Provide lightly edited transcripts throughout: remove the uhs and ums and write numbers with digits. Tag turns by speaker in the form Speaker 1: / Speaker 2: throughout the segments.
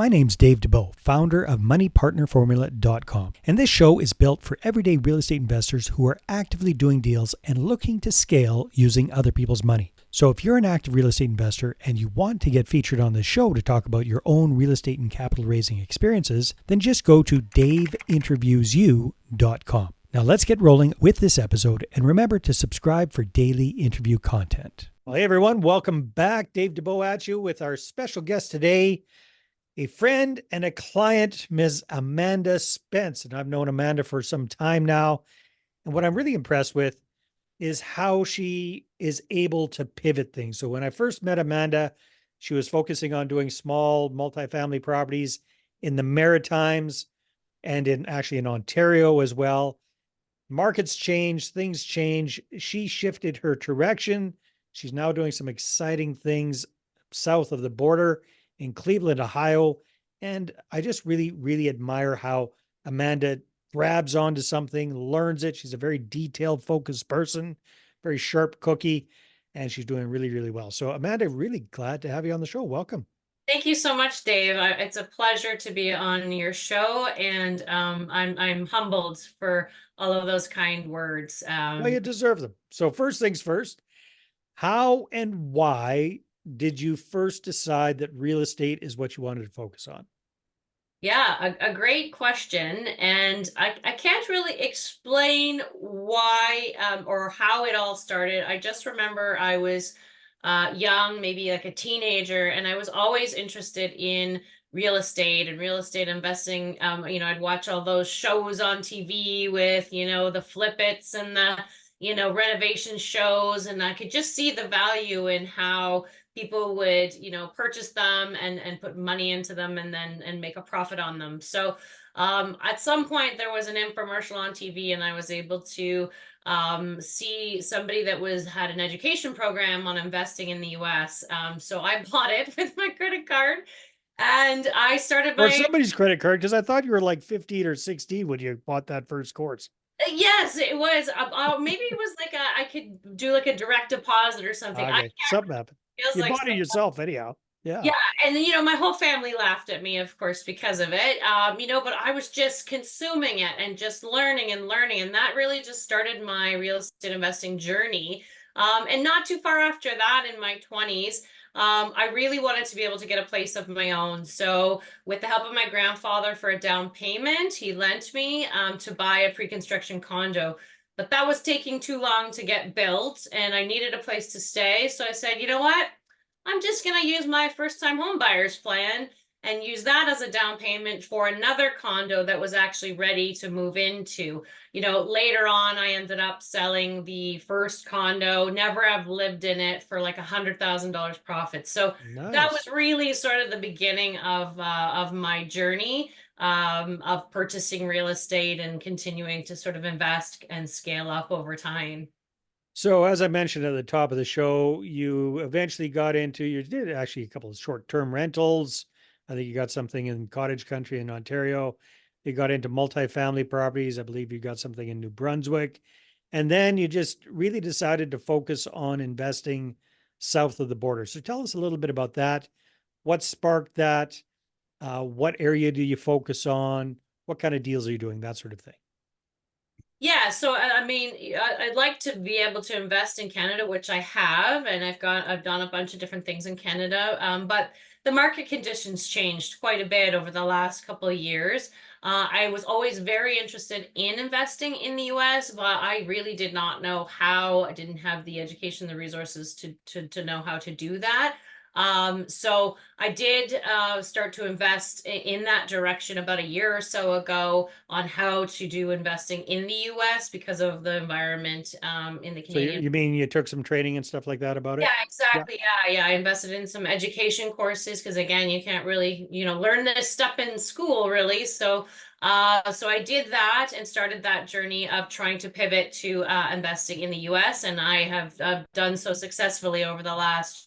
Speaker 1: My name's Dave Dubeau, founder of MoneyPartnerFormula.com, and this show is built for everyday real estate investors who are actively doing deals and looking to scale using other people's money. So if you're an active real estate investor and you want to get featured on this show to talk about your own real estate and capital raising experiences, then just go to daveinterviewsyou.com. Now let's get rolling with this episode, and remember to subscribe for daily interview content. Well, hey everyone, welcome back. Dave Dubeau at you with our special guest today, a friend and a client, Ms. Amanda Spence. And I've known Amanda for some time now. And what I'm really impressed with is how she is able to pivot things. So when I first met Amanda, she was focusing on doing small multifamily properties in the Maritimes and in Ontario as well. Markets change, things change. She shifted her direction. She's now doing some exciting things south of the border in Cleveland, Ohio. And I just really, really admire how Amanda grabs onto something, learns it. She's a very detailed, focused person, very sharp cookie, and she's doing really, really well. So Amanda, really glad to have you on the show. Welcome.
Speaker 2: Thank you so much, Dave. It's a pleasure to be on your show, and I'm humbled for all of those kind words.
Speaker 1: Well, you deserve them. So first things first, how and why did you first decide that real estate is what you wanted to focus on?
Speaker 2: Yeah, a great question, and I can't really explain why or how it all started. I just remember I was young, maybe like a teenager, and I was always interested in real estate and real estate investing. I'd watch all those shows on TV with, the flip-its and the, renovation shows, and I could just see the value in how people would, purchase them and put money into them and make a profit on them. So at some point there was an infomercial on TV, and I was able to see somebody that had an education program on investing in the US. So I bought it with my credit card, and I started
Speaker 1: Or
Speaker 2: my
Speaker 1: somebody's credit card, because I thought you were like 15 or 16 when you bought that first course.
Speaker 2: yes, it was. Maybe it was like I could do like a direct deposit or something. I
Speaker 1: Okay, something happened.
Speaker 2: feels
Speaker 1: You
Speaker 2: like
Speaker 1: bought it yourself anyhow. Yeah.
Speaker 2: yeah, and then, my whole family laughed at me, of course, because of it. But I was just consuming it and just learning and learning, and that really just started my real estate investing journey. And not too far after that, in my 20s, I really wanted to be able to get a place of my own. So, with the help of my grandfather for a down payment, he lent me to buy a pre-construction condo. But that was taking too long to get built, and I needed a place to stay. So I said, you know what? I'm just going to use my first time home buyers plan and use that as a down payment for another condo that was actually ready to move into. Later on, I ended up selling the first condo, never have lived in it, for like $100,000 profit. So that was
Speaker 1: Nice.
Speaker 2: really sort of the beginning of my journey of purchasing real estate and continuing to sort of invest and scale up over time.
Speaker 1: So as I mentioned at the top of the show, you eventually you did actually a couple of short-term rentals. I think you got something in cottage country in Ontario. You got into multifamily properties. I believe you got something in New Brunswick. And then you just really decided to focus on investing south of the border. So tell us a little bit about that. What sparked that? What area do you focus on? What kind of deals are you doing? That sort of thing.
Speaker 2: Yeah, so I mean, I'd like to be able to invest in Canada, which I have, and I've done a bunch of different things in Canada. But the market conditions changed quite a bit over the last couple of years. I was always very interested in investing in the US, but I really did not know how. I didn't have the education, the resources to know how to do that. So I did start to invest in that direction about a year or so ago on how to do investing in the US because of the environment in the
Speaker 1: So you,
Speaker 2: Canadian.
Speaker 1: you mean you took some training and stuff like that about
Speaker 2: Yeah,
Speaker 1: it? Yeah.
Speaker 2: exactly. Yeah, I invested in some education courses because again, you can't really, learn this stuff in school really. So I did that and started that journey of trying to pivot to investing in the US, and I have done so successfully over the last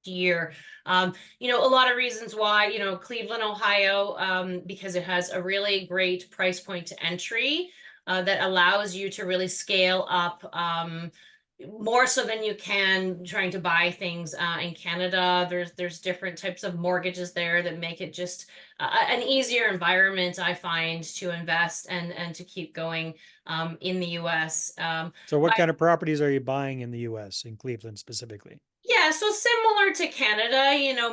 Speaker 2: year. A lot of reasons why, Cleveland, Ohio, because it has a really great price point to entry that allows you to really scale up more so than you can trying to buy things in Canada. There's different types of mortgages there that make it just an easier environment, I find, to invest and to keep going in the US.
Speaker 1: So what kind of properties are you buying in the US, in Cleveland specifically?
Speaker 2: Yeah, so similar to Canada,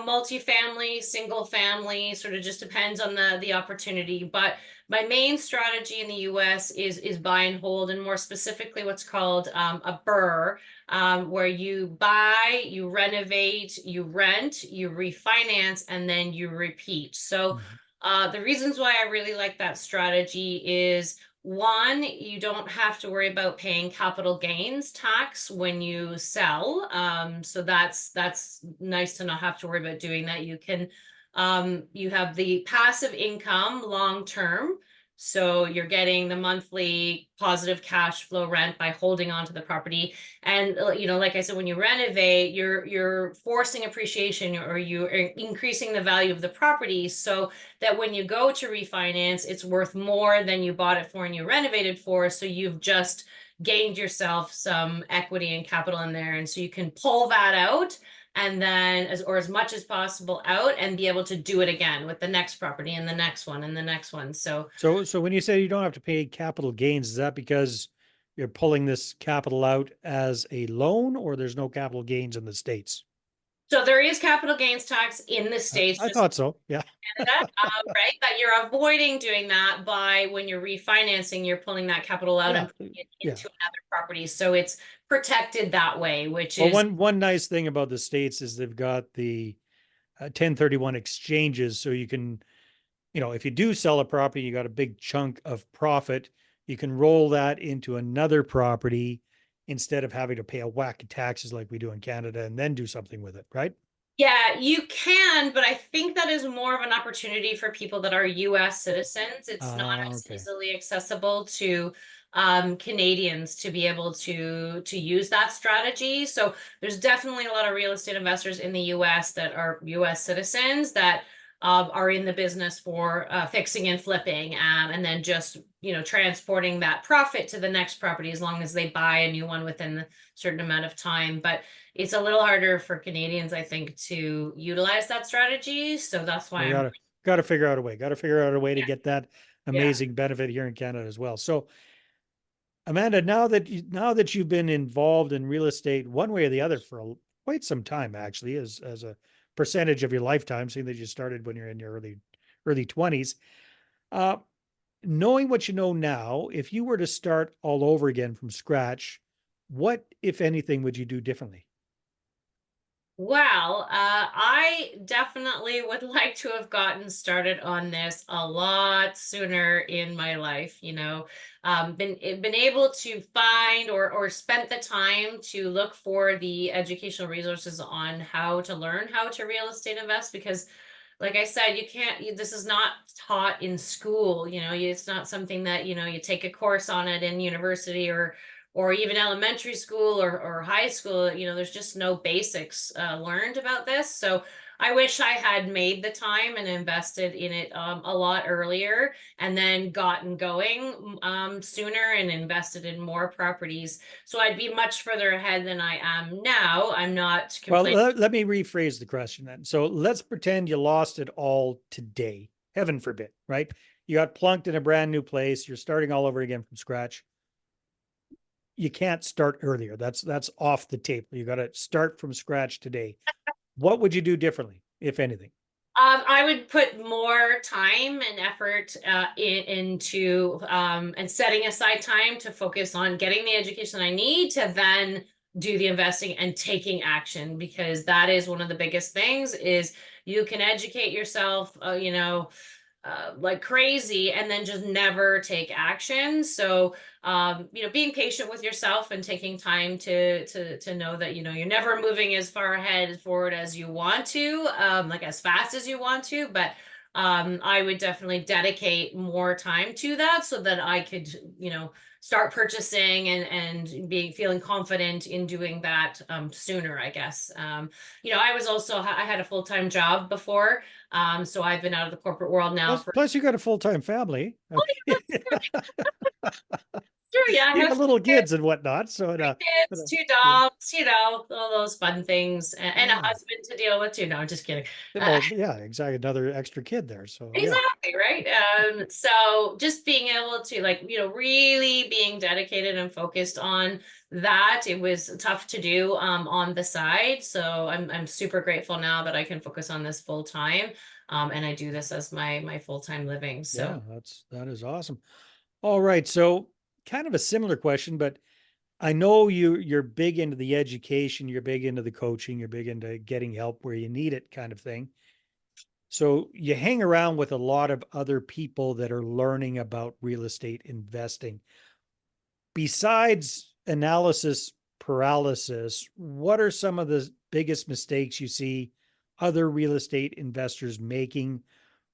Speaker 2: multifamily, single family, sort of just depends on the opportunity. But my main strategy in the US is buy and hold, and more specifically what's called a BRRR, where you buy, you renovate, you rent, you refinance, and then you repeat. So
Speaker 1: Mhm.
Speaker 2: the reasons why I really like that strategy is one, you don't have to worry about paying capital gains tax when you sell. So that's nice to not have to worry about doing that. You have the passive income long term. So you're getting the monthly positive cash flow rent by holding on to the property. And like I said, when you renovate, you're forcing appreciation, or you're increasing the value of the property. So that when you go to refinance, it's worth more than you bought it for and you renovated for. So you've just gained yourself some equity and capital in there. And so you can pull that out and then as much as possible out and be able to do it again with the next property and the next one and the next one. So
Speaker 1: So when you say you don't have to pay capital gains, is that because you're pulling this capital out as a loan, or there's no capital gains in the States?
Speaker 2: there is capital gains tax in the States,
Speaker 1: I
Speaker 2: just
Speaker 1: thought so. Yeah.
Speaker 2: Canada, right? That you're avoiding doing that by when you're refinancing, you're pulling that capital out and
Speaker 1: Yeah.
Speaker 2: putting it
Speaker 1: Yeah.
Speaker 2: into another property. So it's protected that way, which
Speaker 1: Well,
Speaker 2: is,
Speaker 1: one nice thing about the States is they've got the 1031 exchanges, so you can, if you do sell a property, you got a big chunk of profit, you can roll that into another property instead of having to pay a whack of taxes like we do in Canada and then do something with it, right?
Speaker 2: yeah, you can, but I think that is more of an opportunity for people that are US citizens. It's not as
Speaker 1: Okay.
Speaker 2: easily accessible to Canadians to be able to use that strategy. So there's definitely a lot of real estate investors in the US that are US citizens that are in the business for fixing and flipping, and then just transporting that profit to the next property as long as they buy a new one within a certain amount of time. But it's a little harder for Canadians, I think, to utilize that strategy. So that's why
Speaker 1: We
Speaker 2: I'm,
Speaker 1: gotta figure out a way. Got to figure out a way to
Speaker 2: yeah,
Speaker 1: get that
Speaker 2: yeah.
Speaker 1: amazing benefit here in Canada as well. So, Amanda, now that you've been involved in real estate one way or the other for quite some time, actually, as a percentage of your lifetime, seeing that you started when you're in your early 20s, uh, knowing what you know now, if you were to start all over again from scratch, what, if anything, would you do differently?
Speaker 2: Well, I definitely would like to have gotten started on this a lot sooner in my life. Been able to find or spent the time to look for the educational resources on how to learn how to real estate invest, because like I said, you can't, this is not taught in school, it's not something that, you take a course on it in university or even elementary school or high school. There's just no basics learned about this. So I wish I had made the time and invested in it a lot earlier, and then gotten going sooner and invested in more properties. So I'd be much further ahead than I am now. I'm not
Speaker 1: Well,
Speaker 2: complaining.
Speaker 1: let me rephrase the question then. So let's pretend you lost it all today. Heaven forbid, right? You got plunked in a brand new place. You're starting all over again from scratch. You can't start earlier. That's off the table. You got to start from scratch today. What would you do differently, if anything?
Speaker 2: I would put more time and effort into and setting aside time to focus on getting the education I need to then do the investing and taking action, because that is one of the biggest things is you can educate yourself, like crazy and then just never take action. So, being patient with yourself and taking time to know that, you're never moving as far ahead forward as you want to, like as fast as you want to, but I would definitely dedicate more time to that so that I could, start purchasing and being feeling confident in doing that sooner, I guess. I was also I had a full-time job before, so I've been out of the corporate world now
Speaker 1: Plus,
Speaker 2: for,
Speaker 1: plus you got a full time family. I
Speaker 2: oh,
Speaker 1: mean,
Speaker 2: yeah, Sure, yeah, I
Speaker 1: You
Speaker 2: have
Speaker 1: got little kids and whatnot. So,
Speaker 2: kids, two
Speaker 1: yeah,
Speaker 2: dogs, all those fun things, and a
Speaker 1: yeah.
Speaker 2: husband to deal with too. No, I'm just kidding.
Speaker 1: Well, yeah, exactly. Another extra kid there. So, yeah,
Speaker 2: Exactly, right? So just being able to like, really being dedicated and focused on that, it was tough to do on the side. So I'm super grateful now that I can focus on this full time. And I do this as my full-time living.
Speaker 1: yeah,
Speaker 2: So
Speaker 1: that is awesome. All right. So, kind of a similar question, but I know you're big into the education, you're big into the coaching, you're big into getting help where you need it kind of thing. So you hang around with a lot of other people that are learning about real estate investing. Besides analysis paralysis, what are some of the biggest mistakes you see other real estate investors making,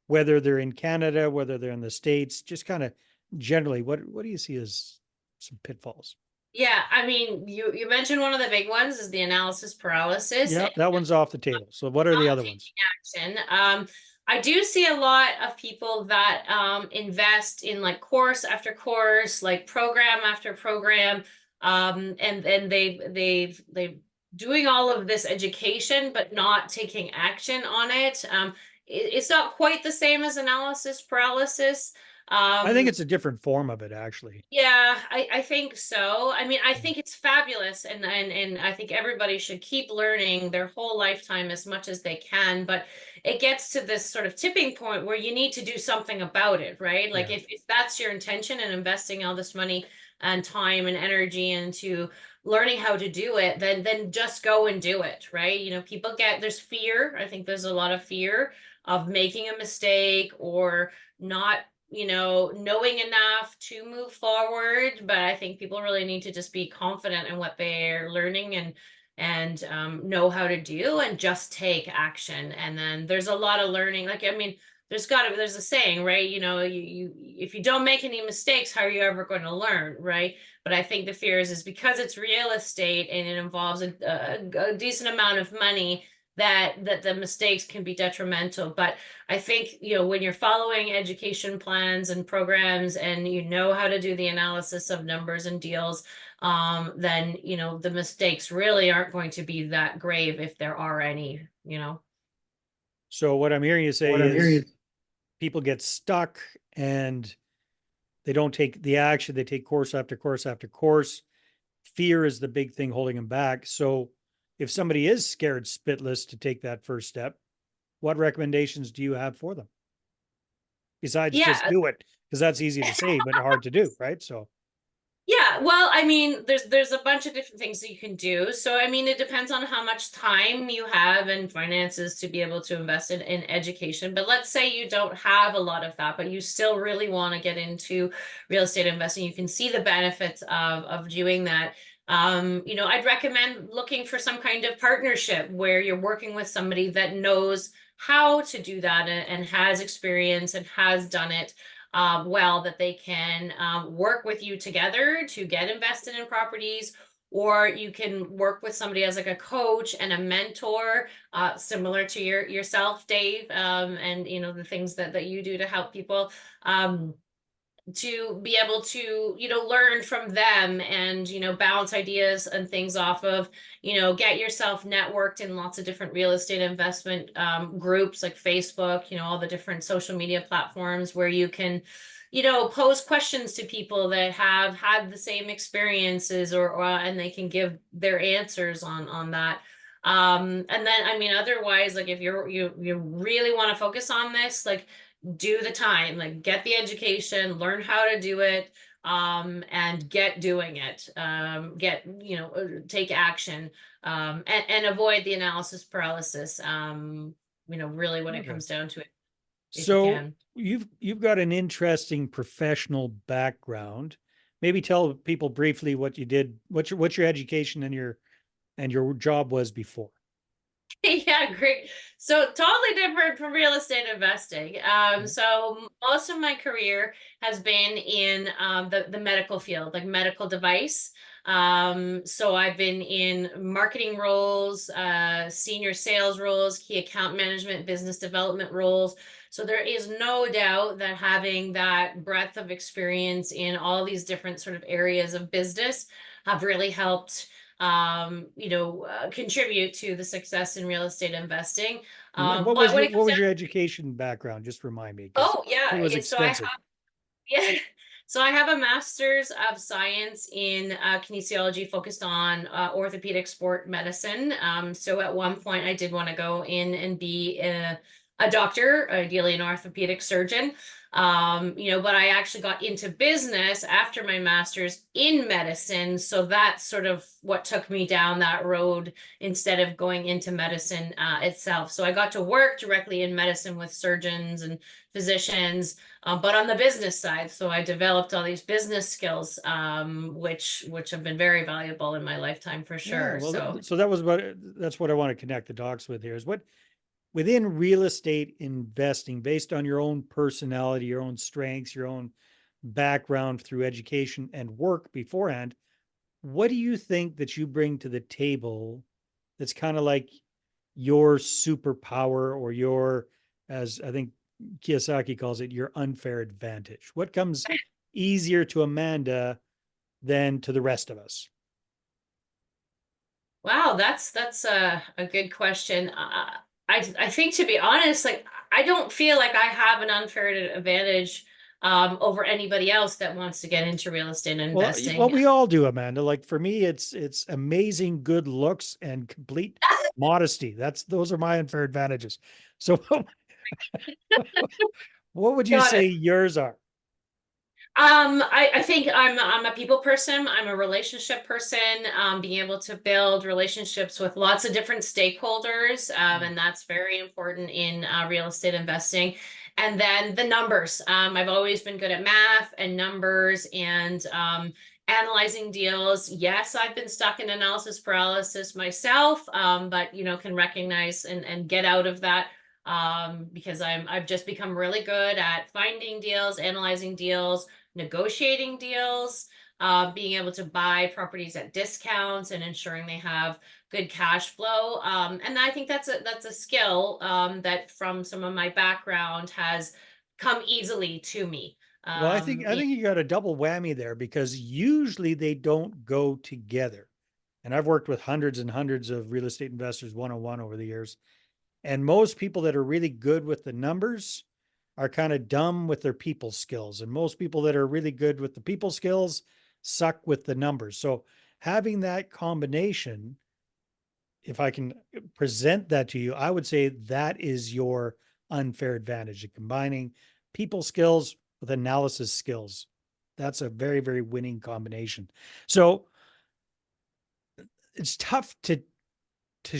Speaker 1: whether they're in Canada, whether they're in the States, just kind of generally, what do you see as some pitfalls?
Speaker 2: yeah, I mean, you mentioned one of the big ones is the analysis paralysis
Speaker 1: Yeah,
Speaker 2: and
Speaker 1: that one's off the table. So what are
Speaker 2: not
Speaker 1: the other ones?
Speaker 2: taking action. I do see a lot of people that invest in like course after course, like program after program, and they doing all of this education but not taking action on it. It's not quite the same as analysis paralysis.
Speaker 1: I think
Speaker 2: Um,
Speaker 1: it's a different form of it, actually.
Speaker 2: yeah, I think so. I mean, I think it's fabulous and I think everybody should keep learning their whole lifetime as much as they can, but it gets to this sort of tipping point where you need to do something about it, right? Like
Speaker 1: Yeah.
Speaker 2: if that's your intention in investing all this money and time and energy into learning how to do it, then just go and do it, right? People there's fear. I think there's a lot of fear of making a mistake or not knowing enough to move forward. But I think people really need to just be confident in what they're learning and know how to do and just take action. And then there's a lot of learning. Like, I mean, there's a saying, right? You if you don't make any mistakes, how are you ever going to learn, right? But I think the fear is because it's real estate and it involves a decent amount of money that the mistakes can be detrimental. But I think, when you're following education plans and programs and you know how to do the analysis of numbers and deals, then, the mistakes really aren't going to be that grave if there are any.
Speaker 1: So what I'm hearing you say
Speaker 2: What I'm hearing
Speaker 1: is
Speaker 2: is,
Speaker 1: people get stuck and they don't take the action. They take course after course after course. Fear is the big thing holding them back. So if somebody is scared spitless to take that first step, what recommendations do you have for them besides just
Speaker 2: yeah.
Speaker 1: do it? Because that's easy to say, but hard to do, right? So,
Speaker 2: Yeah, well, I mean, there's a bunch of different things that you can do. So, I mean, it depends on how much time you have and finances to be able to invest in education. But let's say you don't have a lot of that, but you still really want to get into real estate investing. You can see the benefits of doing that. I'd recommend looking for some kind of partnership where you're working with somebody that knows how to do that and has experience and has done it well, that they can work with you together to get invested in properties, or you can work with somebody as like a coach and a mentor, similar to yourself, Dave, and the things that you do to help people. To be able to learn from them and bounce ideas and things off of, get yourself networked in lots of different real estate investment groups like Facebook, all the different social media platforms where you can pose questions to people that have had the same experiences or and they can give their answers on that. And then, I mean, otherwise, like if you really want to focus on this, like do the time, like get the education, learn how to do it, and get doing it. Take action, and avoid the analysis paralysis. Really when it
Speaker 1: okay.
Speaker 2: comes down to it, if you
Speaker 1: So
Speaker 2: can.
Speaker 1: you've got an interesting professional background. Maybe tell people briefly what you did, what your education and your job was before.
Speaker 2: Yeah, great. So totally different from real estate investing.
Speaker 1: Yeah.
Speaker 2: So most of my career has been in the medical field, like medical device. So I've been in marketing roles, senior sales roles, key account management, business development roles. So there is no doubt that having that breadth of experience in all these different sort of areas of business have really helped contribute to the success in real estate investing.
Speaker 1: And
Speaker 2: But when it
Speaker 1: what
Speaker 2: comes
Speaker 1: was
Speaker 2: down,
Speaker 1: your education background? Just remind me, because
Speaker 2: oh yeah,
Speaker 1: it was
Speaker 2: so I
Speaker 1: extensive.
Speaker 2: yeah. So I have a master's of science in kinesiology focused on orthopedic sport medicine. So at one point I did want to go in and be a doctor, ideally an orthopedic surgeon. But I actually got into business after my master's in medicine. So that's sort of what took me down that road instead of going into medicine itself. So I got to work directly in medicine with surgeons and physicians, but on the business side. So I developed all these business skills, which have been very valuable in my lifetime for
Speaker 1: Yeah,
Speaker 2: sure.
Speaker 1: well,
Speaker 2: So
Speaker 1: so that's what I want to connect the dots with here is what within real estate investing, based on your own personality, your own strengths, your own background through education and work beforehand, what do you think that you bring to the table that's kind of like your superpower or your, as I think Kiyosaki calls it, your unfair advantage? What comes easier to Amanda than to the rest of us?
Speaker 2: wow, that's a good question. I think to be honest, like I don't feel like I have an unfair advantage over anybody else that wants to get into real estate
Speaker 1: Well,
Speaker 2: investing.
Speaker 1: we all do, Amanda. Like for me, it's amazing good looks and complete modesty. That's those are my unfair advantages. So, what would you
Speaker 2: Got
Speaker 1: say
Speaker 2: it.
Speaker 1: yours are?
Speaker 2: I think I'm a people person. I'm a relationship person. Being able to build relationships with lots of different stakeholders,
Speaker 1: Mm.
Speaker 2: and that's very important in real estate investing. And then the numbers. I've always been good at math and numbers and analyzing deals. Yes, I've been stuck in analysis paralysis myself, but can recognize and get out of that because I've just become really good at finding deals, analyzing deals, negotiating deals, being able to buy properties at discounts and ensuring they have good cash flow. And I think that's a skill that from some of my background has come easily to me.
Speaker 1: Well,
Speaker 2: Um,
Speaker 1: I think you got a double whammy there because usually they don't go together. And I've worked with hundreds and hundreds of real estate investors one-on-one over the years. And most people that are really good with the numbers are kind of dumb with their people skills. And most people that are really good with the people skills suck with the numbers. So having that combination, if I can present that to you, I would say that is your unfair advantage, combining people skills with analysis skills. That's a very, very winning combination. So it's tough to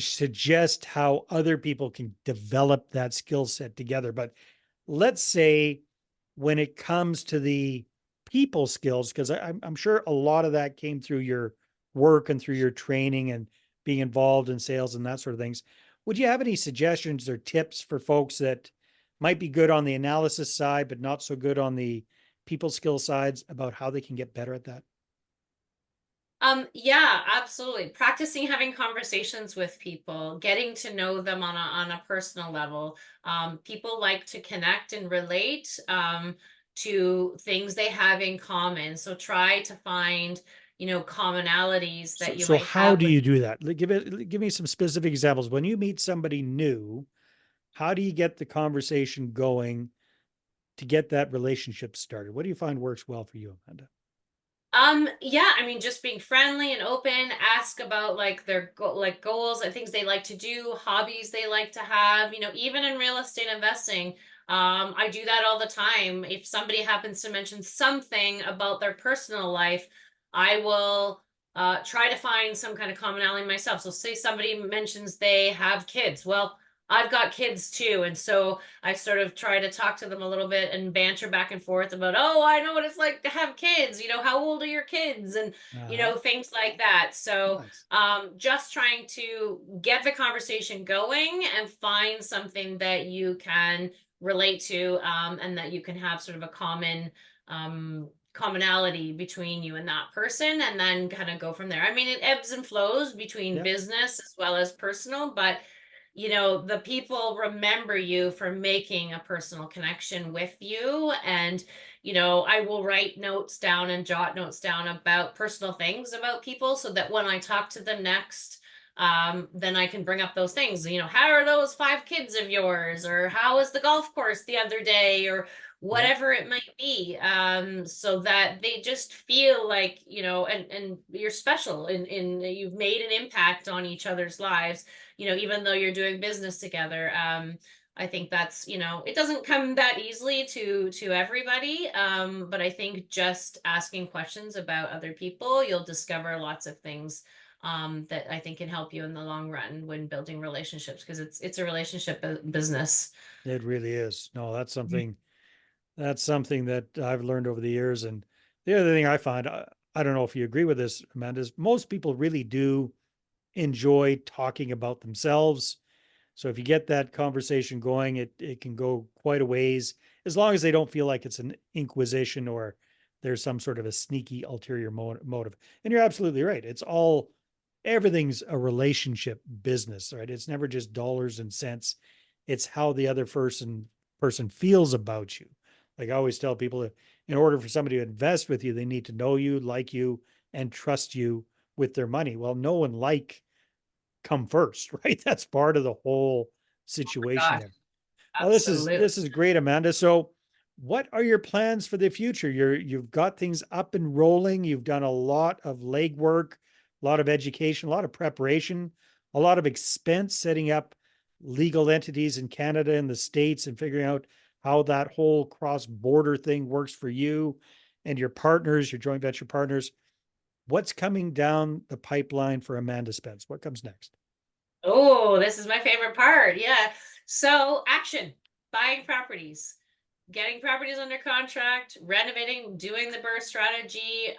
Speaker 1: suggest how other people can develop that skill set together. But let's say when it comes to the people skills, because I'm sure a lot of that came through your work and through your training and being involved in sales and that sort of things. Would you have any suggestions or tips for folks that might be good on the analysis side, but not so good on the people skill sides about how they can get better at that?
Speaker 2: yeah, absolutely. Practicing having conversations with people, getting to know them on a personal level. People like to connect and relate to things they have in common. So try to find, commonalities that you
Speaker 1: So
Speaker 2: might
Speaker 1: how
Speaker 2: have
Speaker 1: do
Speaker 2: with.
Speaker 1: you do that? Give me some specific examples. When you meet somebody new, how do you get the conversation going to get that relationship started? What do you find works well for you, Amanda?
Speaker 2: Yeah, I mean, just being friendly and open, ask about like their like goals and things they like to do, hobbies they like to have, even in real estate investing. I do that all the time. If somebody happens to mention something about their personal life, I will try to find some kind of commonality myself. So say somebody mentions they have kids. Well, I've got kids too, and so I sort of try to talk to them a little bit and banter back and forth about, oh, I know what it's like to have kids. How old are your kids? And,
Speaker 1: Uh-huh.
Speaker 2: things like that. So,
Speaker 1: Nice.
Speaker 2: just trying to get the conversation going and find something that you can relate to, and that you can have sort of a commonality between you and that person, and then kind of go from there. I mean, it ebbs and flows between
Speaker 1: Yep.
Speaker 2: business as well as personal, but the people remember you for making a personal connection with you. And, I will write notes down and jot notes down about personal things about people so that when I talk to them next, then I can bring up those things. How are those 5 kids of yours? Or how was the golf course the other day? Or
Speaker 1: Yeah.
Speaker 2: whatever it might be, so that they just feel like, and you're special, and you've made an impact on each other's lives, even though you're doing business together. I think that's, it doesn't come that easily to everybody. But I think just asking questions about other people, you'll discover lots of things that I think can help you in the long run when building relationships, because it's a relationship business.
Speaker 1: It really is. No, that's something that I've learned over the years. And the other thing I find, I don't know if you agree with this, Amanda, is most people really do enjoy talking about themselves. So if you get that conversation going, it can go quite a ways, as long as they don't feel like it's an inquisition or there's some sort of a sneaky ulterior motive. And you're absolutely right. Everything's a relationship business, right? It's never just dollars and cents. It's how the other person feels about you. Like I always tell people, that in order for somebody to invest with you, they need to know you, like you, and trust you with their money. Well, know and like come first, right? That's part of the whole situation
Speaker 2: Gosh,
Speaker 1: there. Well, this is
Speaker 2: absolutely.
Speaker 1: this is great, Amanda. So, what are your plans for the future? You've got things up and rolling. You've done a lot of legwork, a lot of education, a lot of preparation, a lot of expense setting up legal entities in Canada and the States and figuring out how that whole cross-border thing works for you and your partners, your joint venture partners. What's coming down the pipeline for Amanda Spence? What comes next?
Speaker 2: Oh, this is my favorite part. Yeah. So, action, buying properties, getting properties under contract, renovating, doing the BRRRR strategy.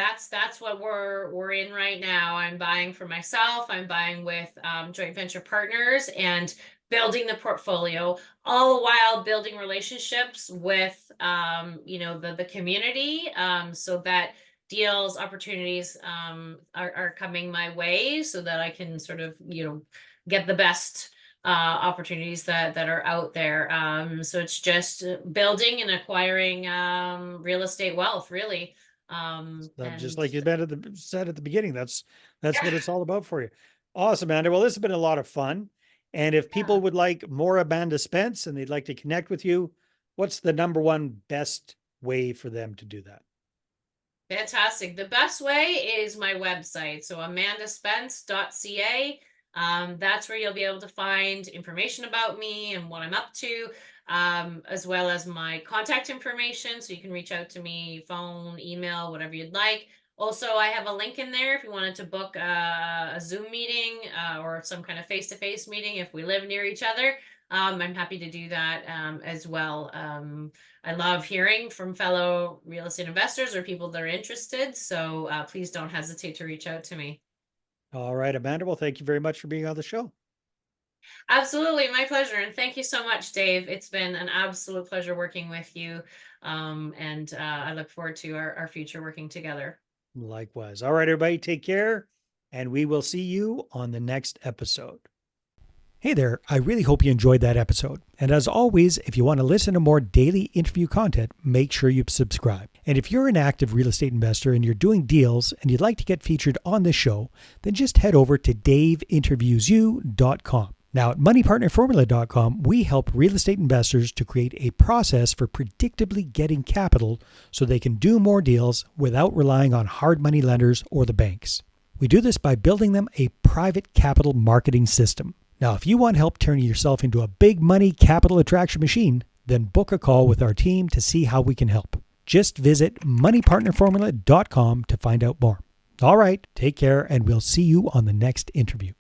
Speaker 2: That's what we're in right now. I'm buying for myself. I'm buying with joint venture partners and building the portfolio, all the while building relationships with the community, so that deals, opportunities are coming my way, so that I can sort of get the best opportunities that are out there. So it's just building and acquiring real estate wealth, really.
Speaker 1: Just
Speaker 2: And
Speaker 1: like you said at the beginning, that's
Speaker 2: yeah,
Speaker 1: what it's all about for you. Awesome, Amanda. Well, this has been a lot of fun. And if
Speaker 2: yeah.
Speaker 1: people would like more Amanda Spence and they'd like to connect with you, what's the number one best way for them to do that?
Speaker 2: Fantastic. The best way is my website. So amandaspence.ca. That's where you'll be able to find information about me and what I'm up to, as well as my contact information. So you can reach out to me, phone, email, whatever you'd like. Also, I have a link in there if you wanted to book a Zoom meeting, or some kind of face-to-face meeting if we live near each other. I'm happy to do that as well. I love hearing from fellow real estate investors or people that are interested. So please don't hesitate to reach out to me.
Speaker 1: All right, Amanda. Well, thank you very much for being on the show.
Speaker 2: Absolutely, my pleasure. And thank you so much, Dave. It's been an absolute pleasure working with you. And I look forward to our future working together.
Speaker 1: Likewise. All right, everybody, take care, and we will see you on the next episode. Hey there, I really hope you enjoyed that episode. And as always, if you want to listen to more daily interview content, make sure you subscribe. And if you're an active real estate investor and you're doing deals and you'd like to get featured on this show, then just head over to daveinterviewsyou.com. Now, at moneypartnerformula.com, we help real estate investors to create a process for predictably getting capital so they can do more deals without relying on hard money lenders or the banks. We do this by building them a private capital marketing system. Now, if you want help turning yourself into a big money capital attraction machine, then book a call with our team to see how we can help. Just visit moneypartnerformula.com to find out more. All right, take care, and we'll see you on the next interview.